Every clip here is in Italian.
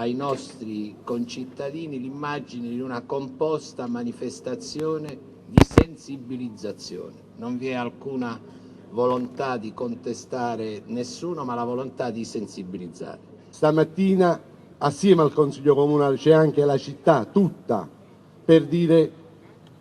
ai nostri concittadini l'immagine di una composta manifestazione di sensibilizzazione. Non vi è alcuna volontà di contestare nessuno, ma la volontà di sensibilizzare. Stamattina assieme al Consiglio Comunale c'è anche la città tutta per dire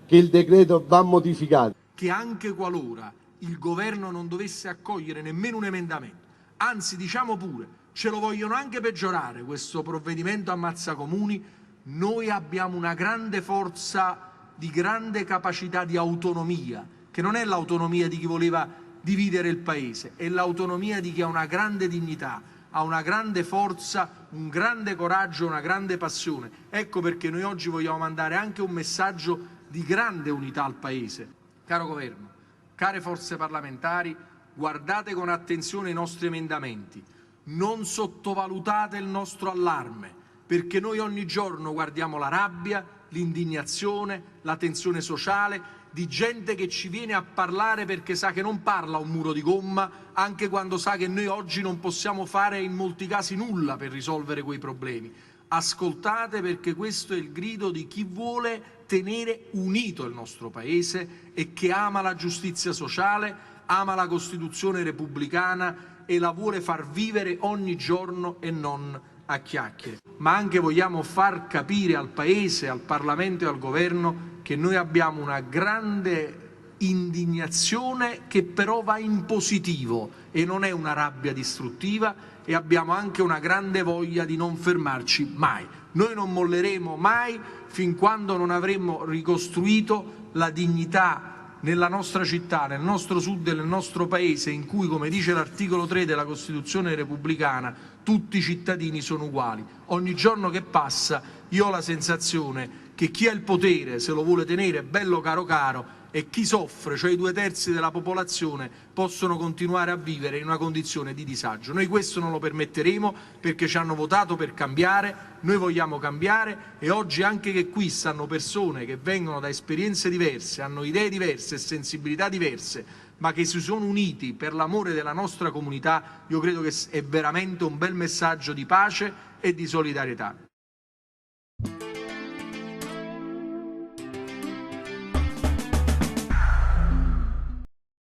che il decreto va modificato. Che anche qualora il governo non dovesse accogliere nemmeno un emendamento, anzi diciamo pure ce lo vogliono anche peggiorare questo provvedimento ammazzacomuni, noi abbiamo una grande forza di grande capacità di autonomia, che non è l'autonomia di chi voleva dividere il Paese, è l'autonomia di chi ha una grande dignità, ha una grande forza, un grande coraggio, una grande passione. Ecco perché noi oggi vogliamo mandare anche un messaggio di grande unità al Paese. Caro Governo, care forze parlamentari, guardate con attenzione i nostri emendamenti, non sottovalutate il nostro allarme, perché noi ogni giorno guardiamo la rabbia, l'indignazione, la tensione sociale di gente che ci viene a parlare perché sa che non parla a un muro di gomma, anche quando sa che noi oggi non possiamo fare in molti casi nulla per risolvere quei problemi. Ascoltate, perché questo è il grido di chi vuole tenere unito il nostro Paese e che ama la giustizia sociale, ama la Costituzione repubblicana e la vuole far vivere ogni giorno e non a chiacchiere. Ma anche vogliamo far capire al Paese, al Parlamento e al Governo che noi abbiamo una grande indignazione che però va in positivo e non è una rabbia distruttiva, e abbiamo anche una grande voglia di non fermarci mai. Noi non molleremo mai fin quando non avremo ricostruito la dignità nella nostra città, nel nostro sud e nel nostro Paese, in cui, come dice l'articolo 3 della Costituzione repubblicana, tutti i cittadini sono uguali. Ogni giorno che passa io ho la sensazione che chi ha il potere se lo vuole tenere bello caro caro, e chi soffre, cioè i 2/3 della popolazione, possono continuare a vivere in una condizione di disagio. Noi questo non lo permetteremo, perché ci hanno votato per cambiare, noi vogliamo cambiare, e oggi anche che qui stanno persone che vengono da esperienze diverse, hanno idee diverse e sensibilità diverse, ma che si sono uniti per l'amore della nostra comunità, io credo che è veramente un bel messaggio di pace e di solidarietà.